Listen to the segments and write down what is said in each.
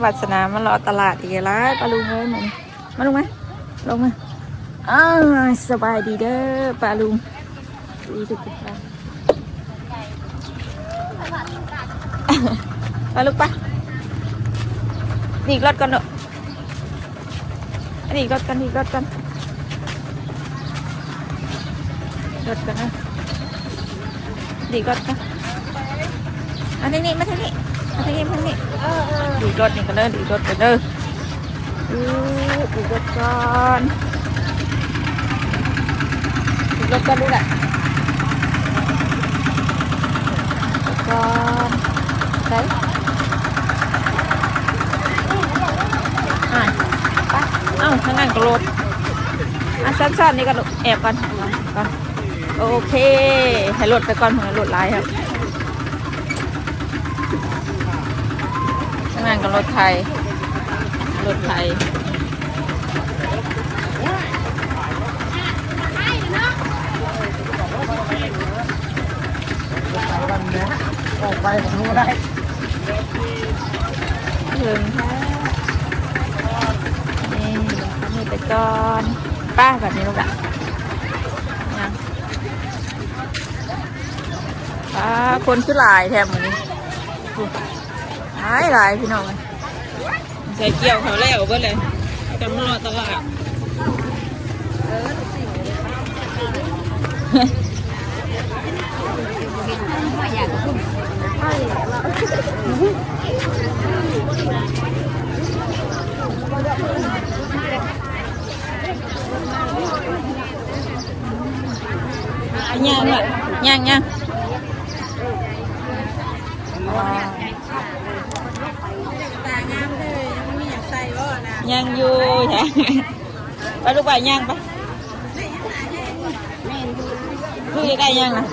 วัสนามารอตลาดอีกแล้วปลาลุงเอ้ยมาลงไหมลงมาสบายดีเด้อปลาลุงดีทุกท่านปลาลุงปะนี่รถกันเนอะนี่รถกันนะรถกันดีรถกันอันนี้มาทางนี้ดีรถนี่กันเด้อดีรถกันเด้อดีรถก่อนดีรถกันดูแหละก่อนไปเอ้าทางนั้นก็รถสั้นๆนี่ก็แอบกันโอเคให้รถไปก่อนผมให้รถไล่ครับทางนั้นก็รถไทยออกไปผมรู้ได้ถึงนี่ไปก่อนป้าแบบนี้ลูกอะยังคนคือหลายแถมนี้หลายพี่น้องใส่เกี่ยวเขาแล้วก็เลยกำลังรอตลาดย่างยังอยู่ใช่ไปลูกไปย่างปะลูกได้ย่างนะ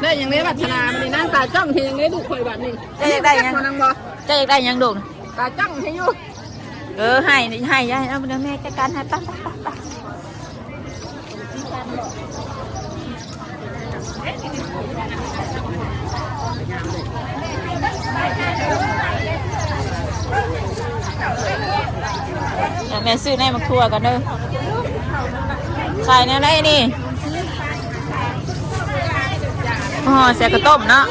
ได้ยังได้บัตรชนะมันนี่นั่งตาจ้องทียังได้ดูข่อยบัตรนี่จะได้ยังจะได้ยังดูตาจ้องให้อยู่ให้ยายเอาเดี๋ยวแม่จัดการให้ปั๊บแม่ซื้อในมักทั่วกันเด้อใส่แนวไหนนี่ใส่กระต้มเนาะ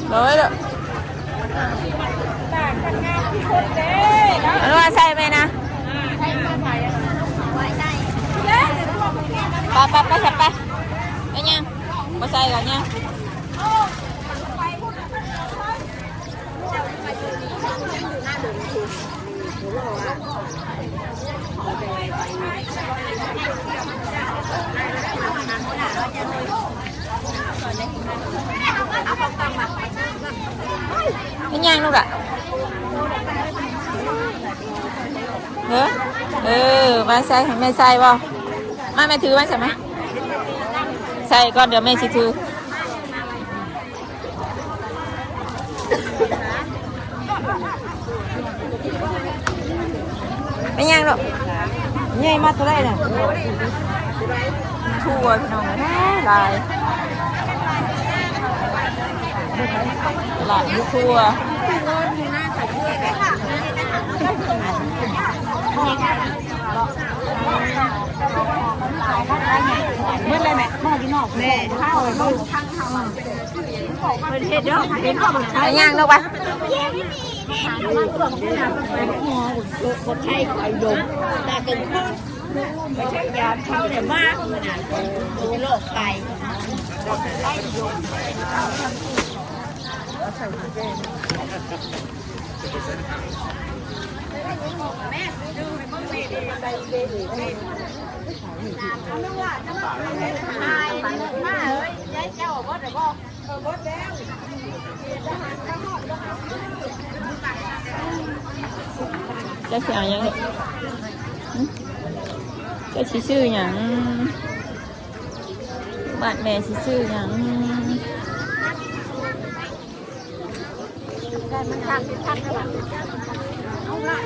เลยเด้อแล้วว่าใส่ไหมนะไปใส่ไปยังมาใส่ก่อนยังไม่ย่างลูกอะมาใส่แม่ใส่บ่มาแม่ถือไว้ใช่ไหมใส่ก่อนเดี๋ยวแม่สิถือไม่ย่างลูกใหญ่มาตัวได้เลยทั่วน้องลายทั่วเมื่อไรแม่เมื่อกี้นอกแม่ข้าวมันทั้งเป็นเห็ดเยอะเห็ดข้าวมันใช้ย่างลูกไปคนใช้ไข่ดมตาตึงไม่ใช่ยาเข้าแต่มากดูโลกไก่จะเสียยังจะชื่ออย่างบ้านแม่ชื่ออย่างมันทักกันแบบเอาละ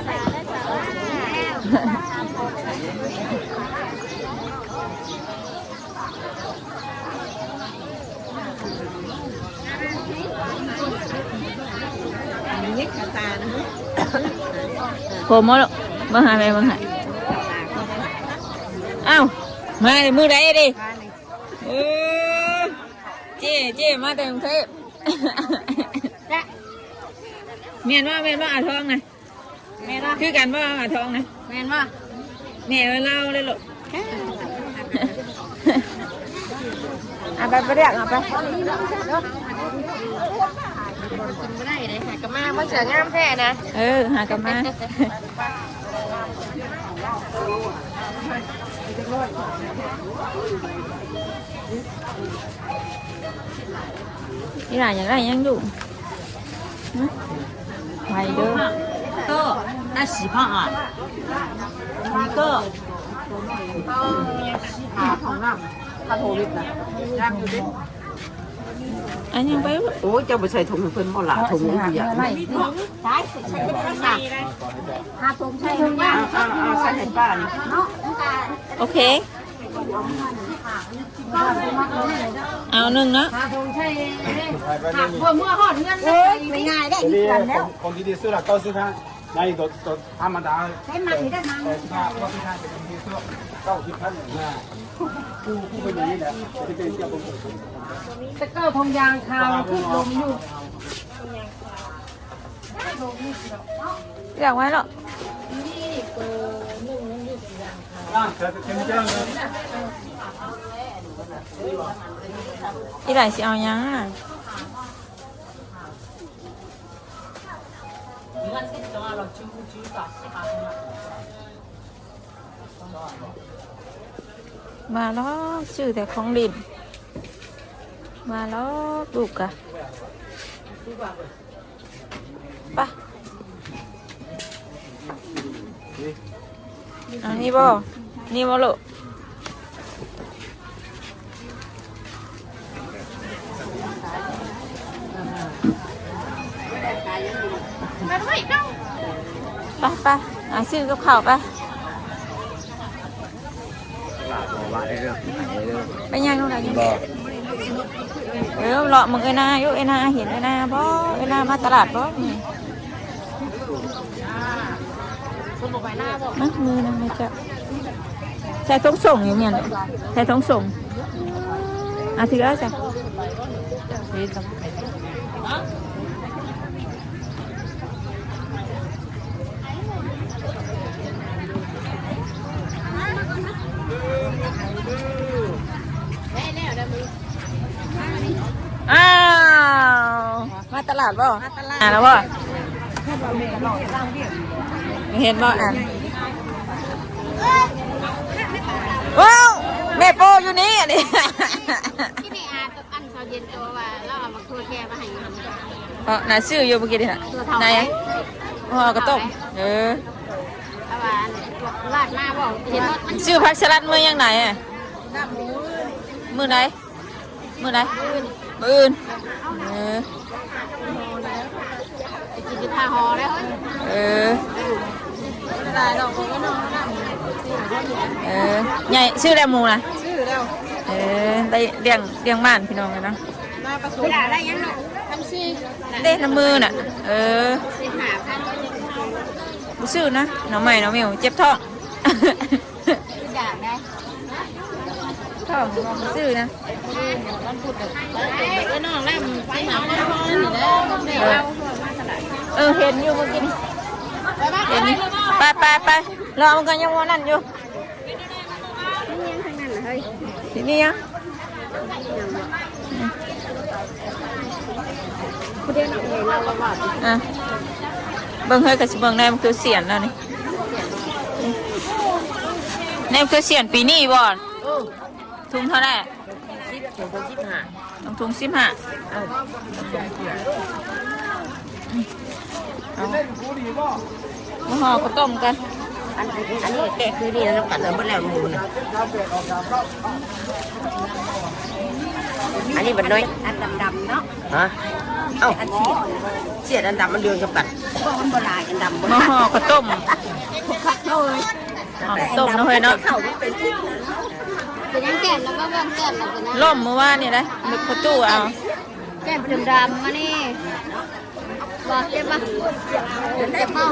ใส่ได้สาระ นี่กระตานะ โผล่มาลูกมาหาแม่มาหาอ้าวมาในมือใดดิเออเจ๊มาแต่กรุงเทพเมียนว่าอาทองนะแม่นว่าคือกันว่าอาทองนะแม่นว่าแม่เล่าเลยลูกเอาไปเรียกเอาไปกินไม่ได้เลยหากระมาเสืองามแท้นะหากระมาที่ไหนอย่างไรยังอยู่ไปเด้อก็น่าสีผ้าอ่ะนี่ก็ของน้ำข้าวโพดนะย่างอยู่ดิอันยังไปโอ้ยจะไปใส่ถุงเพิ่นบ่ละถุงนี้อย่างไรใช่ใส่เป็นผ้าหาถุงใส่ถุงย่างใส่เห็ดป้านี่เนาะโอเคเอาหนึ่งนะพอเมื่อหอดเงินไม่ง่ายได้อีกแล้วคนที่ดีสุดละ95ในตัวธรรมดาใช้มันได้มั้งก็ที่ทางเป็นที่สุด90,000นะผู้เป็นอย่างนี้แหละจะเป็นเจ้าผมตะเก้าทองยางคาวขึ้นลมอยู่อยากไว้หรอที่ไหนสิเอายังมาแล้วชื่อแต่ของดินมาแล้วลูกอะไปอันนี้บ่ลูกไปซื้อกับข้าวไปไปยังตรงไหนยังเลาะมึงเอ้นาอยู่เอ้นาเห็นเอ้นาบ่เอ้นามาตลาดบ่มัดมือนะไม่จะใส่ท้องส่งอยู่เนี่ยใส่ท้องส่งถือแล้วจ้ะอ้าวมาตลาดบ่แล้วบ่เห็นบ่ว้าวแม่โปอยู่นี่อันนี้ที่นี่อันเขาเย็นตัวว่าเราเอามาทัวแค่มาให้มันน่าซื้ออยู่เมื่อกี้นี่ฮะนายห่อกระต้มเอาว่าลาดมาบอกเห็นรถมันซื้อผักสลัดมือยังไหนมือไหนมืออื่นกินที่ท่าหอแล้วใหญ่ชื่ออะไรมูนะชื่อแล้วได้เลี้ยงบ้านพี่น้องกันนะได้ยังหนูทำซีเด้น้ำมือน่ะ15,000ชื่อนะน้องใหม่น้องเมียวเจ็บท้องท้องชื่อนะน้องแล้วไปหาพ่อนี่แล้วเห็นอยู่เมื่อกี้เห็นไปรอมันกันยังวันนั้นอยู่ที่นี่ยังเบิ่งเฮ้ยกับสิเบิ่งแนมคือเสียนแล้วนี่แนมคือเสียนปีนี้บ่ทุ่งเท่าไหร่ทุ่ง15มาห่อก็ต้มกันอันนี้แกะคือนี่แล้วกันเมื่อแล้วมูนอันนี้มันน้อยอันดำเนาะฮะเอ้าเสียดอันดำมันเดือนกับกัดก็มันโบราณอันดำมาห่อก็ต้มต้มนะเฮ้ยเนาะเป็นยังแก่แล้วก็เบิ่งแก่แล้วเป็นล่มเมื่อวานนี่นะนึกประตูเอา แก้มดำมานี่รอเจ็บปะเจ็บเมา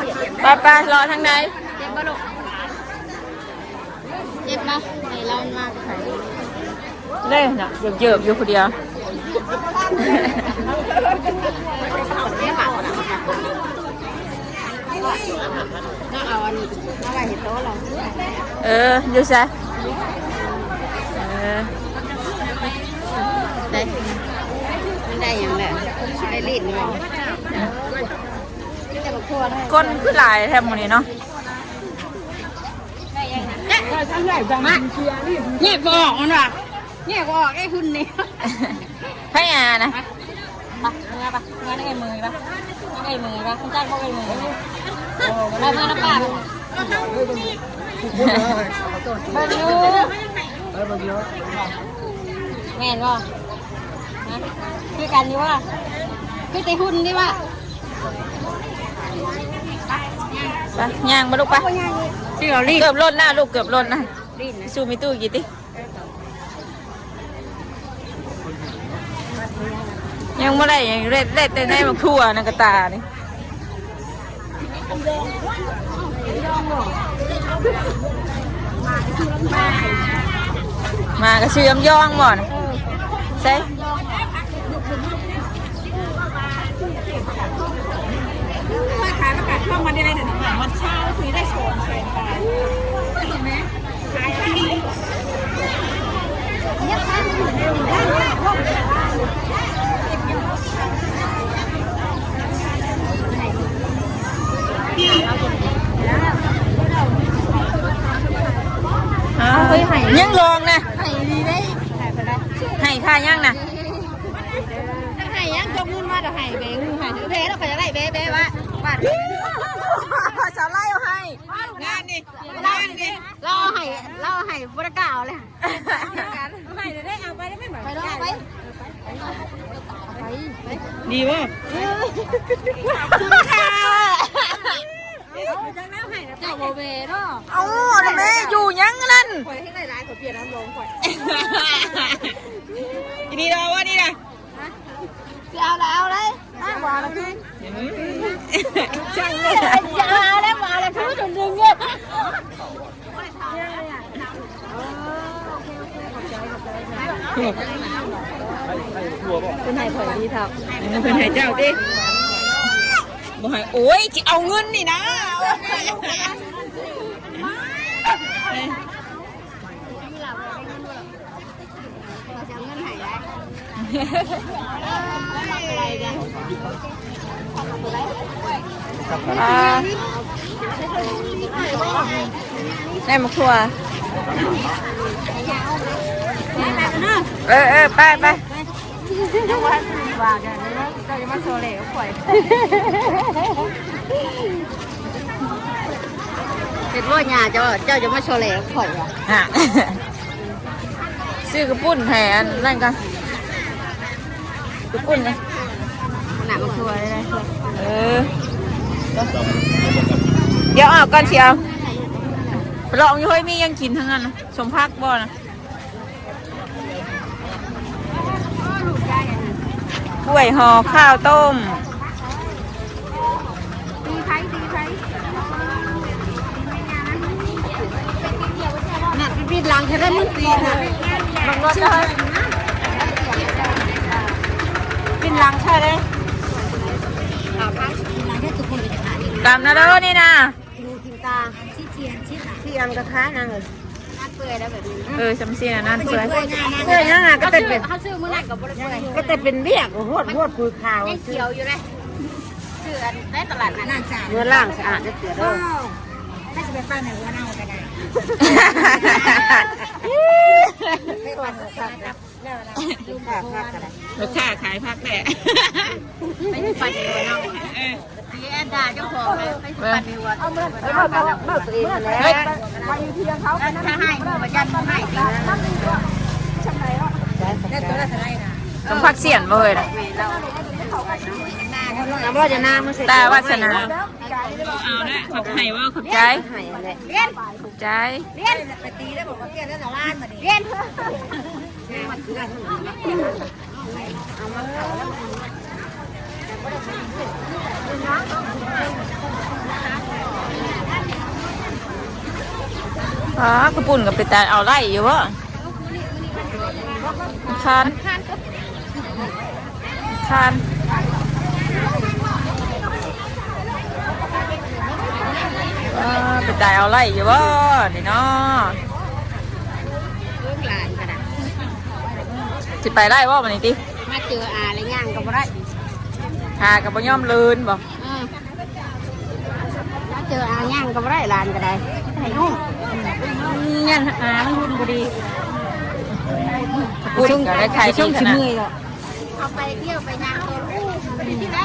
ไปรอทางไหน เจ็บปะลูกเจ็บปะไหนเรามาใส่ เล่นน่ะเยอะๆอยู่คนเดียว เจ็บปะน่าเอาอันนี้น่าไปเห็นโต๊ะเรา อยู่ซะได้ไม่ได้อย่างแบบได้ลิ้นเลยจะมาครัวได้ คนคือหลายแทบหมดนี่เนาะ เนี่ยก็ออกมันว่ะเนี่ยก็ออกไอ้คุณนี่ ให้อานะ ปะเงาปะเงาได้ไอ้มือปะไอ้มือปะคุณจ้างพวกไอ้มือได้มือน้ำปลาแม่นบ่คือกันดีว่าคือใจหุ่นดีว่า ไปย่างมาลูกไป ชื่อเราลีด เกือบล้นหน้าลูกเกือบล้นนะ ลีดนะ สู้มีตู้กี่ติยังไม่ได้ยังเล็ดแต่ในมันทั่วนักตานี่มากระเชื่อมย่องหมดใช่มาขายประกาศช่องวันได้เลยหนึ่งวันเช้าคือได้โชว์ไปเห็นไหมขายที่นี่ยังลองนะ ไห้ดีได้ไห้ไปได้ ให้ค่ายังนะ ถ้าไห้ยังจงเงินมาเดี๋ยวไห้เบ้งไห้ถือเบ้แล้วก็จะได้เบ้เบ้วะบาท สาวไล่เอาให้งานนี่งานนี่ เราไห้บริการเลย ไม่ได้เอาไปได้ไม่เหมือน ไปแล้วไป ดีวะ เจ้าโบเบ้เนาะ เอาแม่อยู่ยังนั่น คอยให้หลายๆเขาเปลี่ยนน้ำลงคอย ทีนี้เราว่านี่นะ เอาเลยหวานเลย ช่างเลย เอาแล้วหวานเลยทุกจนดึงเนี่ย เป็นไห้ผอยดีทับเป็นไห้เจ้าดิบ่ให้โอ้ยจะเอาเงินนี่นะ เราจะเงินหายได้อะไรกัน ได้มาครัวไปเป็นว่าหยาเจ้าจะมาโชว์เหล่ข่อยอ่ะ ฮะซื้อกระปุ้นแทนนั่นกันกระปุ้นนะ หนักมาทัวร์เลย เดี๋ยวเอาก่อนเชียวลองอยู่เฮ้ยมียังกินทั้งนั้นนะสมพักบ่นะกล้วยห่อข้าวต้ม ตีไผ่น่ะพี่หลังแค่ได้มึงตีนะ ลงรถเลย กินหลังใช่เลย หลังได้ทุกคนจะขาย กำนะเด้อนี่นะ กินตาชี้เทียนชี้ขาที่อังกระทะนั่งเลยน่าเปื่อยแล้วแบบนี้ จำเสียนั่นเปื่อย เพื่อนยังไงก็เป็น เขาซื้อมื้อนั้นกับบริษัท ก็แต่เป็นเบี้ยกับหวดปืนขาว ยังเขียวอยู่เลยซื้อได้ตลาดนั่น เนื้อล่างสะอาดจะเสียด้วย ถ้าจะไปฟังในหัวเน่าก็ได้ ลูกค้าขายพักแหละ ไม่ไปฟันในหัวเน่าตีแอนดาเจ้าของเลยไปฟันในหัวเอาเมื่อ ตัวเองแล้ว เฮ้ย ถ้าให้มายันให้ตี สมพักเสียนบ่เลยนะ น้ำว่าจะน้ำมันเสร็จ ตาวาสนาเอาละขอบใจว่าขอบใจ หายเลย เรียน ขอบใจ เรียนไปตีได้บอกว่าเรียนได้แต่ล้านมาดิเรียน กระปุ่นกับไปแต่เอาไล่อยู่วะคานไปแต่เอาไล่อยู่วะนี่เนาะ ลูกหลานก็ได้ จะไปไล่วะมันนี่ติ มาเจออาอะไรย่างก็บ่ได้ หากับบ่ย่อมลืนบ่ มาเจออาย่างก็บ่ได้หลานก็ได้ให้นุ่มงั้นอามันหุ่นบ่ดี ปุ่นกับได้ใครที่ขนาด เอาไปเที่ยวไปย่างตัวลูกที่ละ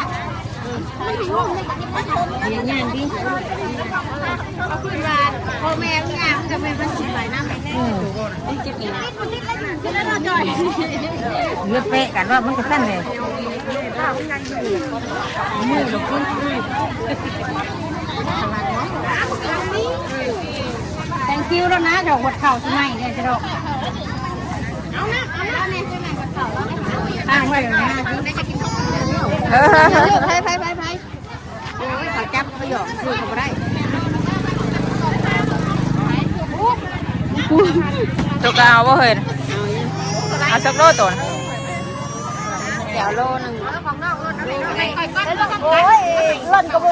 มันให้นุ่มเลี้ยงย่างดิเอาขึ้นมาพ่อแม่ย่างจะไม่มันสิไปน้ำจะกินเลือดเป๊ะกันว่ามันก็สั้นเลยมือหลงขึ้นแตงคิวแล้วนะดอกหัวเข่าใช่ไหมเนี่ยจะดอกเอานะเนี่ยใช่ไหมหัวเข่าตั้งไว้เลยนะได้จะกินไปโอ้ยเขาจับเขาหยอกซื้อเขาไม่ได้ ตัวกาวว่าเห็นเอาสักโลตัว เดี๋ยวโลนึงโอ้ยล่นก็บ่